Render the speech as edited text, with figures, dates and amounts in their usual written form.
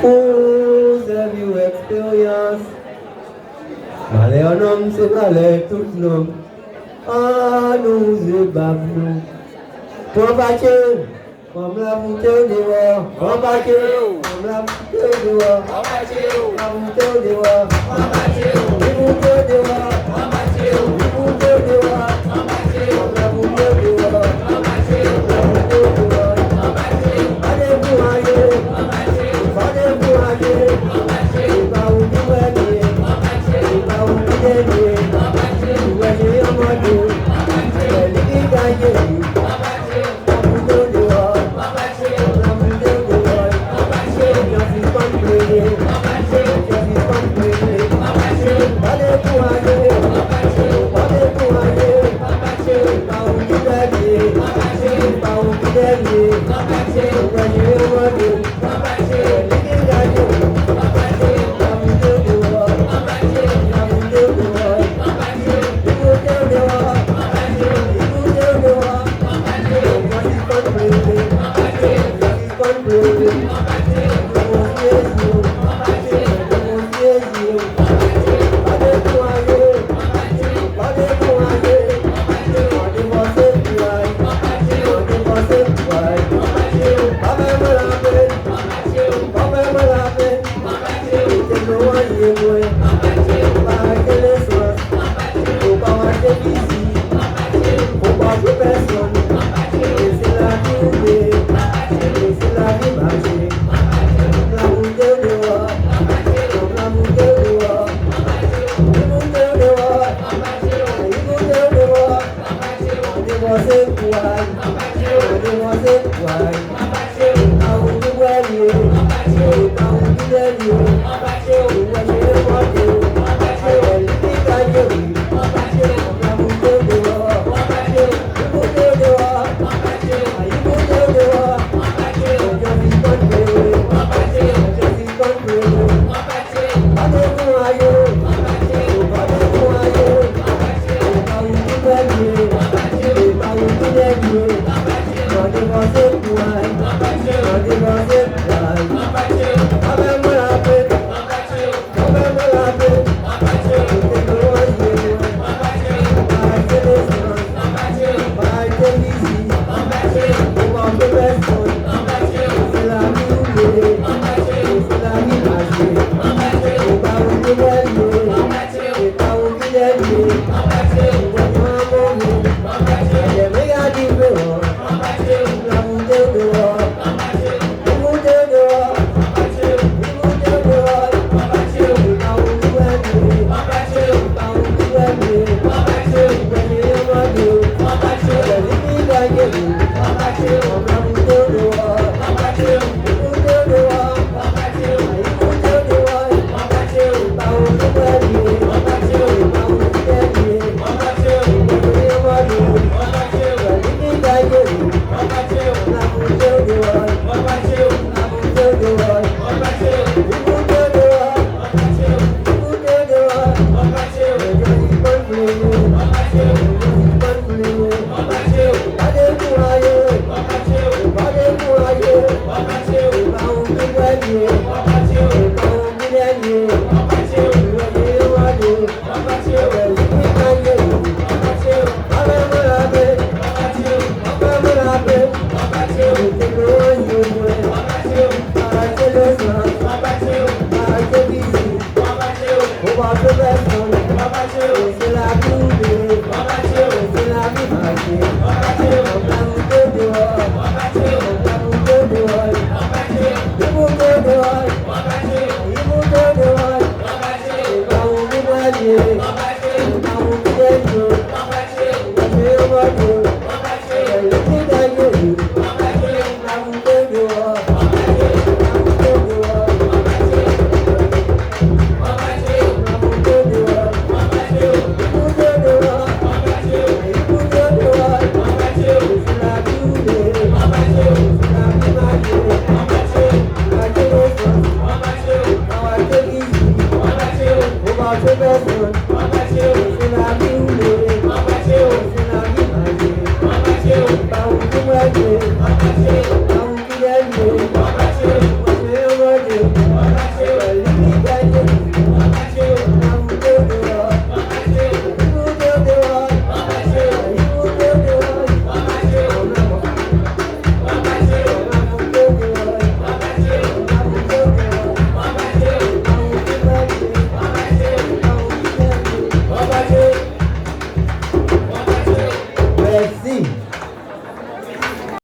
Who's have you experienced? Maleonum se male tutnum. Nous se babnou. Pour battre, comme la bouteille de voix. Pour battre, comme la bouteille de voix. La bouteille de voix. La bouteille de voix. La bouteille de voix. La bouteille de voix. Allez vous aller. Allez vous aller. Il va où vous aller. Il va où vous aller. Vous allez en mode. Il va y aller.